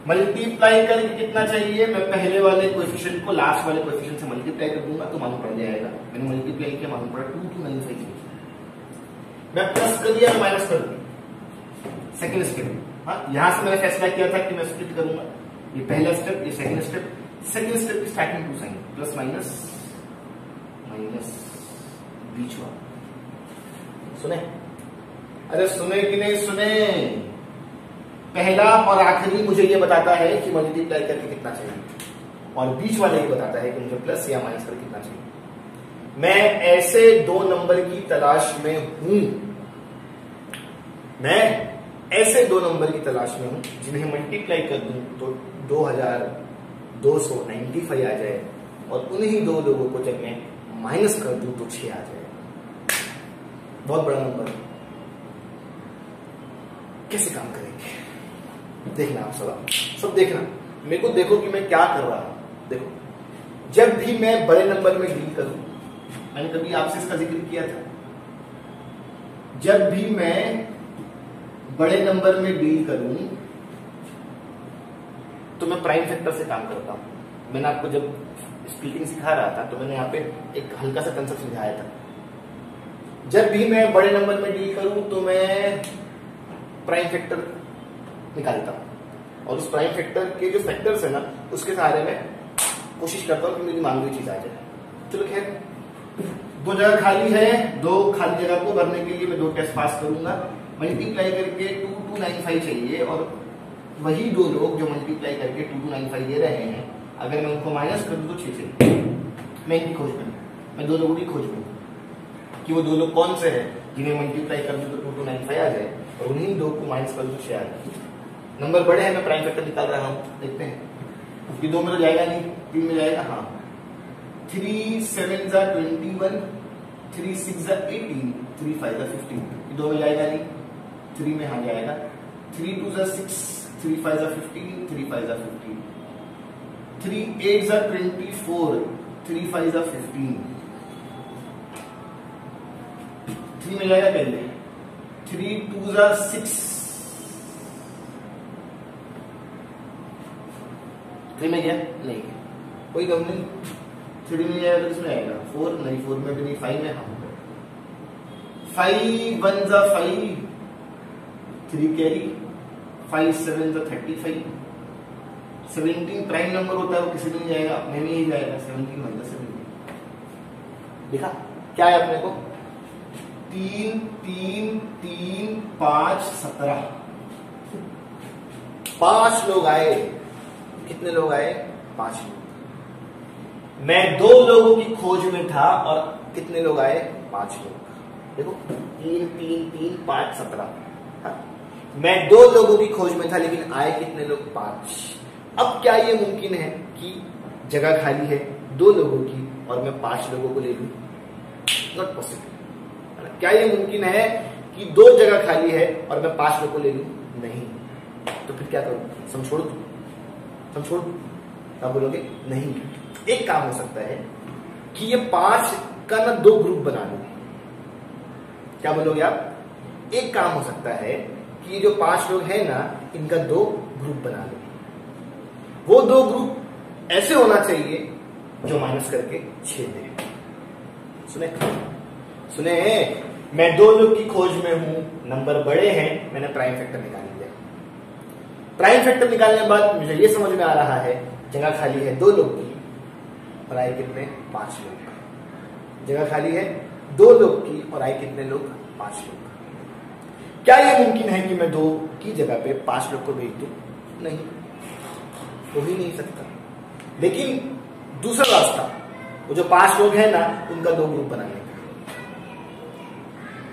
मल्टीप्लाई करके कितना चाहिए? मैं पहले वाले कोएफिशिएंट को लास्ट वाले कोएफिशिएंट से मल्टीप्लाई कर दूंगा तो मालूम पड़ जाएगा। मैंने मल्टीप्लाई किया, मालूम पड़ा 2295 चाहिए। मैं प्लस कर दिया, मैं माइनस कर दिया। सेकेंड स्टेप, हाँ, यहां से मैंने फैसला किया था कि मैं स्प्लिट करूंगा। ये पहला स्टेप, ये सेकेंड स्टेप। सेकेंड स्टेप की starting two sign, plus minus minus बीच वाला। सुने? अरे सुने कि नहीं सुने? पहला और आखिरी मुझे ये बताता है कि मल्टीप्लाई करके कितना चाहिए, और बीच वाला ये बताता है कि मुझे प्लस या माइनस करके कितना चाहिए। मैं ऐसे दो नंबर की तलाश में हूं, मैं ऐसे दो नंबर की तलाश में हूं जिन्हें मल्टीप्लाई कर दूं तो 2295 आ जाए, और उन्हीं दो लोगों को जब मैं माइनस कर दूं तो 6 आ जाए। बहुत बड़ा नंबर, कैसे काम करेंगे देखना आप सब देखना। मेरे को देखो कि मैं क्या कर रहा हूं। देखो, जब भी मैं बड़े नंबर में डील करूं, मैंने कभी आपसे इसका जिक्र किया था, जब भी मैं बड़े नंबर में डील करूं तो मैं प्राइम फैक्टर से काम करता हूं। मैंने आपको जब स्प्लिटिंग सिखा रहा था तो मैंने यहाँ पे एक हल्का सा कंसेप्ट समझाया था। जब भी मैं बड़े नंबर में डील करूं तो मैं प्राइम फैक्टर निकालता हूं, और उस प्राइम फैक्टर के जो फैक्टर्स है ना उसके सहारे में कोशिश करता हूं कि मेरी मांगी हुई चीज आ जाए। चलो खैर, दो जगह खाली है, दो खाली जगह को भरने के लिए मैं दो टेस्ट पास करूंगा। मल्टीप्लाई करके 2295 चाहिए, और वही दो लोग जो मल्टीप्लाई करके 2295 दे रहे हैं, अगर मैं उनको माइनस कर दूं तो 6 चाहिए। मैं इनकी खोज में, मैं दो लोगों की खोज में कि वो दो लोग कौन से हैं जिन्हें मल्टीप्लाई कर दूं तो 2295 आ जाए, और उन्हीं दो को माइनस कर दूं तो 6 आ जाए। नंबर बड़े हैं, मैं प्राइम फैक्टर निकाल रहा हूं, देखते हैं। ये 2 में तो जाएगा नहीं, 3 में जाएगा। हाँ, 3 7 जा 21, 3 6 जा 18, 3 5 जा 15। ये 2 में जाएगा नहीं, 3 में हाँ जाएगा। 3 2 जा 6, 3 5 जा 15, 3 5 जा 15। 3 8 जा 24, 3 5 जा 15। 3 में जाएगा पहले। 3 2 जा 6, 3 में गया नहीं गया, कोई गम नहीं। 3 में जाएगा तो किसमें आएगा? 4 नहीं, 4 में भी नहीं, 5 में। हाँ, 5 1 जा 5, 3 कैरी, 5 7 जा 35। 17 प्राइम नंबर होता है, वो किसी में नहीं जाएगा, अपने में ही जाएगा। 17 1 जा 17। देखा क्या है अपने को? 3 3 3 5 17। 5 लोग आए। कितने लोग आए? 5 लोग। मैं 2 लोगों की खोज में था, और कितने लोग आए? 5 लोग। देखो, 3 3 3 5 17। मैं 2 लोगों की खोज में था, लेकिन आए कितने लोग? 5। अब क्या ये मुमकिन है कि जगह खाली है 2 लोगों की और मैं 5 लोगों को ले लूं? Not possible. क्या ये मुमकिन है कि 2 जगह खाली है और मैं 5 लोगों को ले लूं? नहीं। तो फिर क्या करूं? सम छोड़ दूं? क्या बोलोगे? नहीं। एक काम हो सकता है कि ये 5 का ना 2 ग्रुप बना लूं। क्या बोलोगे आप? एक काम हो सकता है कि ये जो 5 लोग हैं ना, इनका 2 ग्रुप बना लो। वो 2 ग्रुप ऐसे होना चाहिए जो माइनस करके 6 दे। सुने, मैं 2 लोग की खोज में हूं, नंबर बड़े हैं, मैंने प्राइम फैक्टर निकाल लिया। प्राइम फैक्टर निकालने के बाद मुझे ये समझ में आ रहा है जगह खाली है 2 लोग की और आए कितने? 5 लोग का। जगह खाली है 2 लोग की और आए कितने लोग? 5 लोग। क्या यह मुमकिन है कि मैं 2 की जगह पे 5 लोग को भेज दूं? नहीं, हो ही नहीं सकता। लेकिन दूसरा रास्ता, वो जो 5 लोग हैं ना, उनका 2 ग्रुप बनाने का।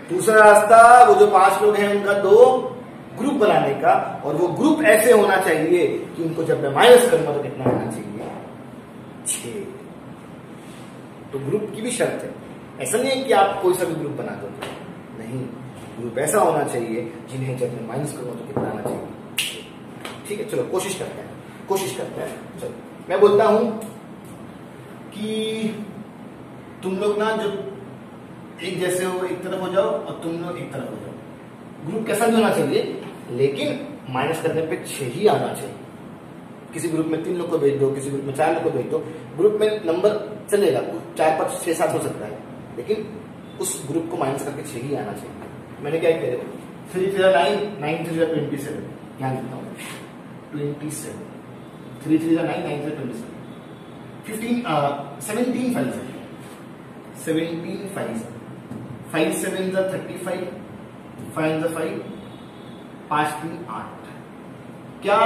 दूसरा रास्ता, वो जो 5 लोग हैं उनका 2 ग्रुप बनाने का, और वो ग्रुप ऐसे होना चाहिए कि उनको जब मैं माइनस करूंगा तो कितना होना चाहिए? 6। तो ग्रुप की भी शर्त है। ऐसा नहीं है कि आप कोई सा भी ग्रुप बना दो, नहीं, ग्रुप ऐसा होना चाहिए जिन्हें जब मैं माइनस करूंगा तो कितना आना चाहिए? ठीक है, चलो कोशिश करते हैं। चलो मैं बोलता हूं कि तुम लोग ना जब एक जैसे हो, एक तरफ हो जाओ, और तुम लोग एक तरफ हो जाओ। ग्रुप कैसा भी होना चाहिए, लेकिन माइनस करने पे 6 ही आना चाहिए। किसी ग्रुप में 3 लोग को भेज दो, किसी ग्रुप में 4 लोग को भेज दो, ग्रुप में नंबर चलेगा 4, 5, 6, 7 हो सकता है, लेकिन उस ग्रुप को माइनस करके 6 ही आना चाहिए। मैंने क्या किया? 3 3 9, 9 3 27, यहाँ लिखता हूँ 27, 3 3 9, 9 3 27, 17 5 17 5 5 7 35, 5 5, 5 3 8। क्या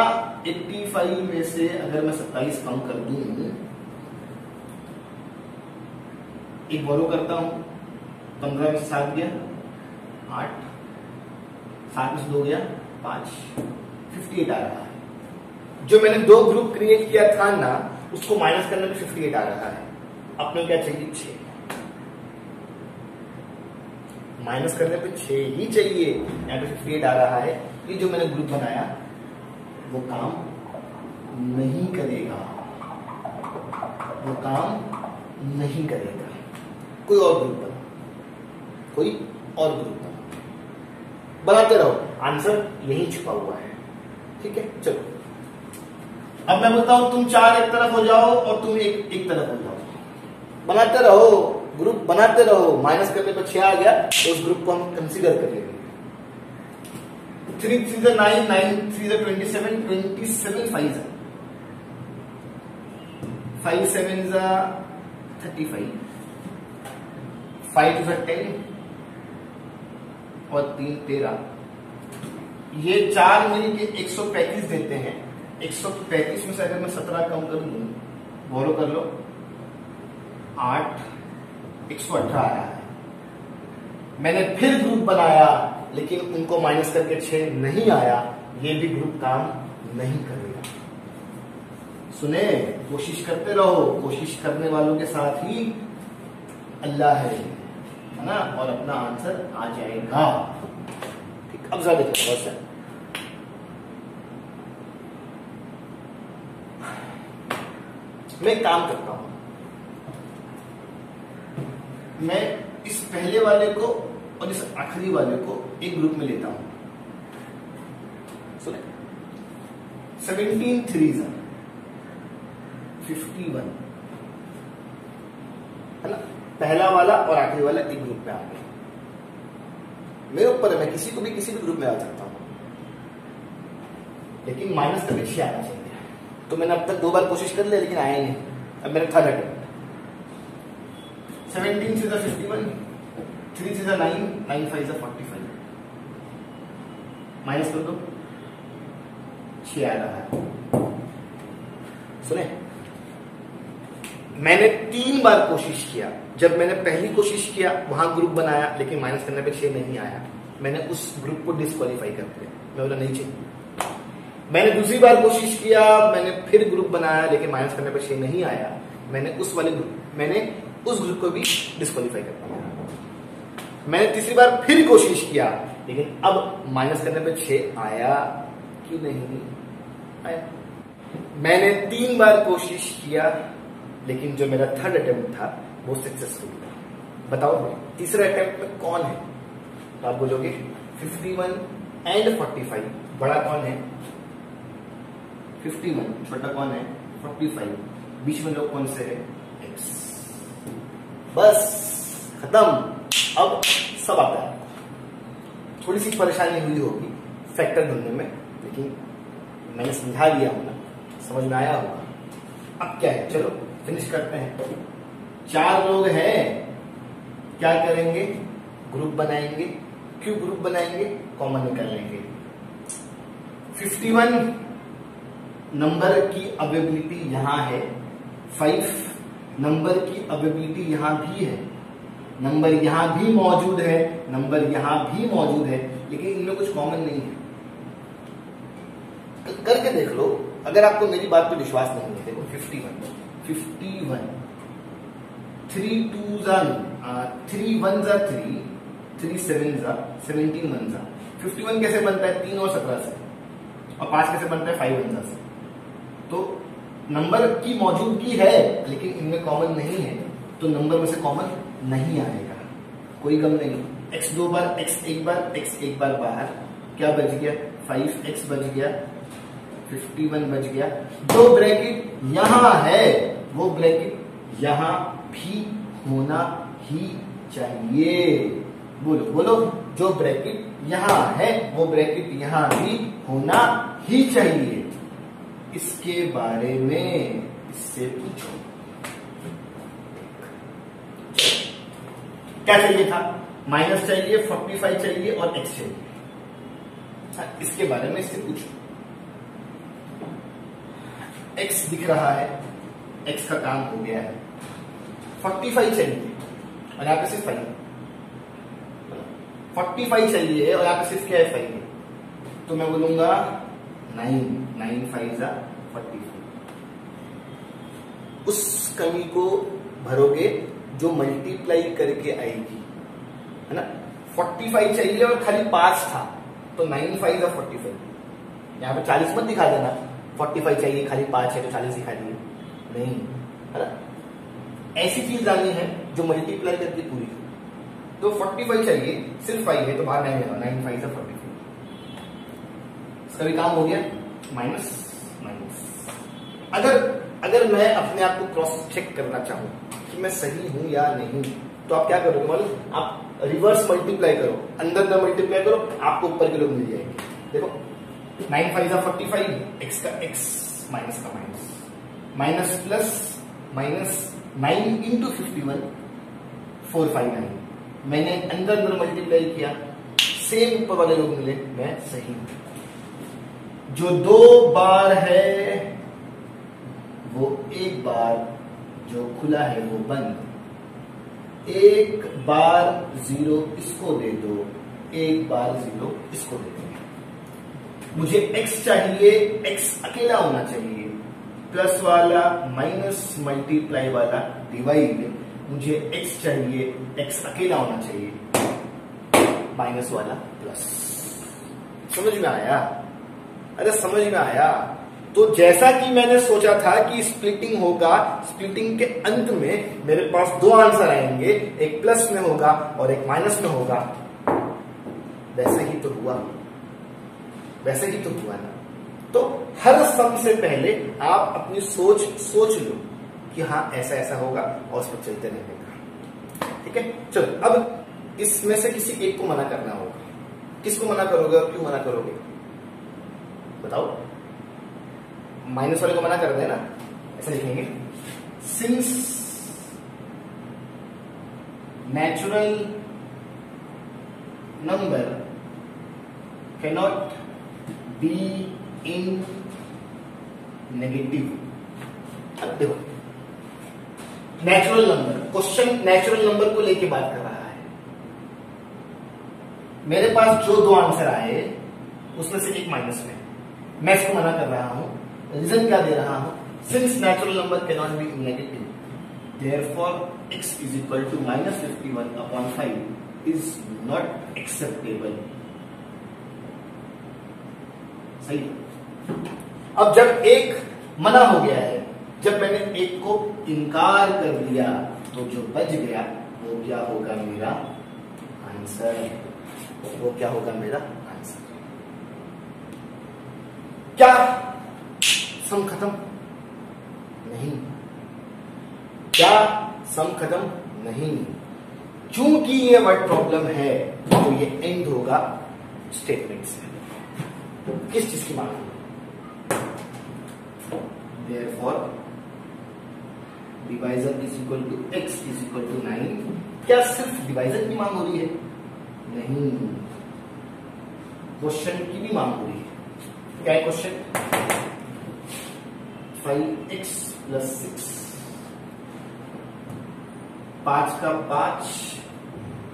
85 में से अगर मैं 27 कम कर दूं, एक बोरो करता हूं, 15 में से 7 गया 8, 7 में से 2 गया 5, 58 आ रहा है। जो मैंने 2 ग्रुप क्रिएट किया था ना, उसको माइनस करने में 58 आ रहा है। अपने क्या चाहिए? 6। माइनस करने पे 6 ही चाहिए, यहाँ पे 58 आ रहा है। ये जो मैंने ग्रुप बनाया वो काम नहीं करेगा, कोई और ग्रुप बनाते रहो, आंसर यही छुपा हुआ है। ठीक है, चलो अब मैं बोलता हूं तुम 4 एक तरफ हो जाओ और तुम एक तरफ हो जाओ। बनाते रहो, ग्रुप बनाते रहो। माइनस करने पर 6 आ गया तो उस ग्रुप को हम कंसीडर कर लेंगे। 3 3 9, 9 3 27, 27 5 5 7 35, 5 2 10 और 3 13। ये 4 मिल के 135 देते हैं। 135 में से अगर मैं 17 कम कर दूं, बोलो कर लो, 8, 118 आया है। मैंने फिर ग्रुप बनाया, लेकिन उनको माइनस करके 6 नहीं आया। ये भी ग्रुप काम नहीं करेगा। सुने, कोशिश करते रहो, कोशिश करने वालों के साथ ही अल्लाह है ना, और अपना आंसर आ जाएगा। ठीक, अब जरा देखो बहुत है। मैं एक काम करता हूं, मैं इस पहले वाले को और इस आखिरी वाले को एक ग्रुप में लेता हूं। सुने, 17 3 51 है ना, पहला वाला और आखिरी वाला एक ग्रुप में आ गया। मेरे ऊपर है, मैं किसी को भी किसी भी ग्रुप में आ सकता हूं, लेकिन माइनस करके 6 आना चाहिए। तो मैंने अब तक 2 बार कोशिश कर लिया, लेकिन आया नहीं। अब मेरा थर्ड अटेम्प्ट। 17 3 51, 3 3 9, 9 5 45। माइनस कर दो, 6 आ रहा है। सुने, मैंने 3 बार कोशिश किया। जब मैंने पहली कोशिश किया वहां ग्रुप बनाया, लेकिन माइनस करने पे 6 नहीं आया। मैंने उस ग्रुप को डिस्क्वालीफाई कर दिया। मैं बोला नहीं चाहिए। मैंने दूसरी बार कोशिश किया, मैंने फिर ग्रुप बनाया, लेकिन माइनस करने पर 6 नहीं आया। मैंने उस ग्रुप को भी डिस्क्वालीफाई कर दिया। मैंने तीसरी बार फिर कोशिश किया, लेकिन अब माइनस करने पर 6 आया कि नहीं आया। मैंने 3 बार कोशिश किया, लेकिन जो मेरा थर्ड अटेम्प्ट था वो सक्सेसफुल था। बताओ तीसरे अटेम्प्ट में कौन है? तो आप बोलोगे 51 एंड 45, बड़ा कौन है? 51, छोटा कौन है? 45, बीच में लोग कौन से है? x। बस खत्म। अब सब आता है। थोड़ी सी परेशानी हुई होगी फैक्टर ढूंढने में, लेकिन मैंने समझा दिया होगा, समझ में आया होगा। अब क्या है, चलो फिनिश करते हैं। 4 लोग हैं, क्या करेंगे? ग्रुप बनाएंगे। क्यों ग्रुप बनाएंगे? कॉमन निकाल लेंगे। 51 नंबर की अवेबिलिटी यहां है, 5 नंबर की अवेबिलिटी यहां भी है, नंबर यहां भी मौजूद है, नंबर यहां भी मौजूद है, लेकिन इनमें कुछ कॉमन नहीं है। करके देख लो, अगर आपको मेरी बात पे विश्वास नहीं है। देखो 51 3 2 3 1 3 3 7 17 1 51 कैसे बनता है? 3 और 17 से, और 5 कैसे बनता है? 5 1 से। तो नंबर की मौजूदगी है, लेकिन इनमें कॉमन नहीं है, तो नंबर में से कॉमन नहीं आएगा। कोई गम नहीं। x 2 बार, x 1 बार, x 1 बार बाहर, क्या बच गया? 5x बच गया, 51 बच गया। जो ब्रैकेट यहां है वो ब्रैकेट यहां भी होना ही चाहिए। बोलो बोलो, जो ब्रैकेट यहां है वो ब्रैकेट यहां भी होना ही चाहिए। इसके बारे में इससे पूछो। क्या चाहिए था? माइनस चाहिए, 45 चाहिए और x चाहिए। इसके बारे में इससे पूछो। x दिख रहा है, x का काम हो गया है। 45 चाहिए और यहां पे सिर्फ 5, 45 चाहिए और यहां पे सिर्फ क्या है? 5। तो मैं बोलूंगा 9 5 45। उस कमी को भरोगे जो मल्टीप्लाई करके आएगी, है ना। 45 चाहिए और खाली 5 था, तो 9 5 45। यहां पे 40 मत दिखा देना। 45 चाहिए, खाली 5 है तो 40 दिखा दिए, नहीं, है ना। ऐसी चीज लानी है जो मल्टीप्लाई करके पूरी हो। तो 45 चाहिए, सिर्फ 5 है तो बाहर 9 लेना, 9 5 45। इसका भी काम हो गया। माइनस अगर मैं अपने आप को क्रॉस चेक करना चाहूं कि मैं सही हूं या नहीं, तो आप क्या करोगे मालूम? आप रिवर्स मल्टीप्लाई करो, अंदर मल्टीप्लाई करो, आपको ऊपर के लोग मिल जाएंगे। देखो 9 5 45, x का x, माइनस का minus, minus plus minus 9 into 51 459। मैंने अंदर मल्टीप्लाई किया, सेम ऊपर वाले लोग मिले, मैं सही हूं। जो 2 बार है वो 1 बार, जो खुला है वो बंद। 1 बार 0 इसको दे दो, 1 बार 0 इसको दे दो। मुझे x चाहिए, x अकेला होना चाहिए, प्लस वाला माइनस मल्टीप्लाई वाला डिवाइड। मुझे x चाहिए, x अकेला होना चाहिए, माइनस वाला प्लस। समझ में आया? अरे समझ में आया। तो जैसा कि मैंने सोचा था कि स्प्लिटिंग होगा, स्प्लिटिंग के अंत में मेरे पास 2 आंसर आएंगे, एक प्लस में होगा और एक माइनस में होगा, वैसे ही तो हुआ, वैसे ही तो हुआ ना। तो हर सम से पहले आप अपनी सोच लो कि हाँ ऐसा ऐसा होगा और उस पर चलते रहने का। ठीक है, चलो अब इसमें से किसी एक को मना करना होगा। किसको मना करोगे और क्यों मना करोगे? बताओ। माइनस वाले को मना कर देना, ऐसा लिखेंगे, since natural number cannot be in negative. अब देखो natural number, question natural number को लेके बात कर रहा है। मेरे पास जो 2 आंसर आए उसमें से एक माइनस में, मैं इसको मना कर रहा हूं। रीजन क्या दे रहा हूं? Since natural number can not be negative, therefore x is equal to -51/5 is not acceptable. सही। अब जब एक मना हो गया है, जब मैंने एक को इनकार कर दिया, तो जो बच गया वो क्या होगा मेरा आंसर? वो क्या होगा मेरा आंसर? क्या सम खत्म? नहीं। क्या सम खत्म? नहीं। चूंकि ये वर्ड प्रॉब्लम है तो ये एंड होगा स्टेटमेंट से। किस चीज की मांग? Therefore, divisor is equal to x is equal to 9। क्या सिर्फ डिवाइजर की मांग हो रही है? नहीं, क्वेश्चन की भी मांग हो रही है। क्या है क्वेश्चन? 5x + 6, 5 का 5।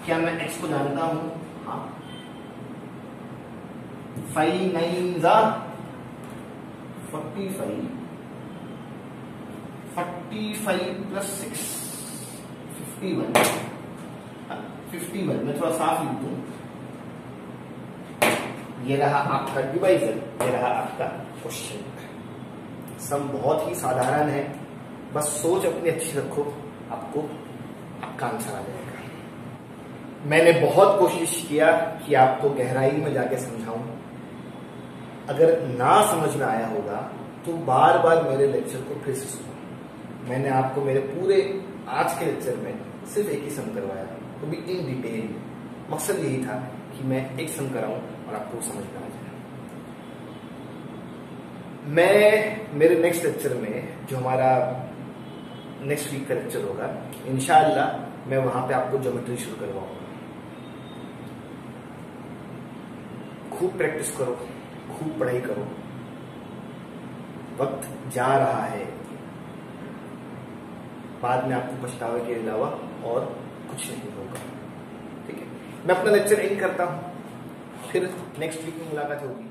क्या मैं x को जानता हूं? हाँ। 5 9 ज़ा 45, 45 + 6 51। 51 मैं थोड़ा साफ लिख दूं। ये रहा आपका डिवाइजर, ये रहा आपका क्वेश्चन। सम बहुत ही साधारण है, बस सोच अपनी अच्छी रखो, आपको आपका आंसर आ जाएगा। मैंने बहुत कोशिश किया कि आपको गहराई में जाके समझाऊं। अगर ना समझ में आया होगा तो बार बार मेरे लेक्चर को फिर से सुनो। मैंने आपको मेरे पूरे आज के लेक्चर में सिर्फ एक ही सम करवाया, तो भी इन डिटेल। मकसद यही था कि मैं एक सम कराऊं और आपको समझ में आ जाए। मैं मेरे नेक्स्ट लेक्चर में, जो हमारा नेक्स्ट वीक का लेक्चर होगा, इंशाअल्लाह मैं वहां पे आपको ज्योमेट्री शुरू करवाऊंगा। खूब प्रैक्टिस करो, खूब पढ़ाई करो। वक्त जा रहा है, बाद में आपको पछतावे के अलावा और कुछ नहीं होगा। ठीक है, मैं अपना लेक्चर एंड करता हूं, फिर नेक्स्ट वीक में मुलाकात होगी।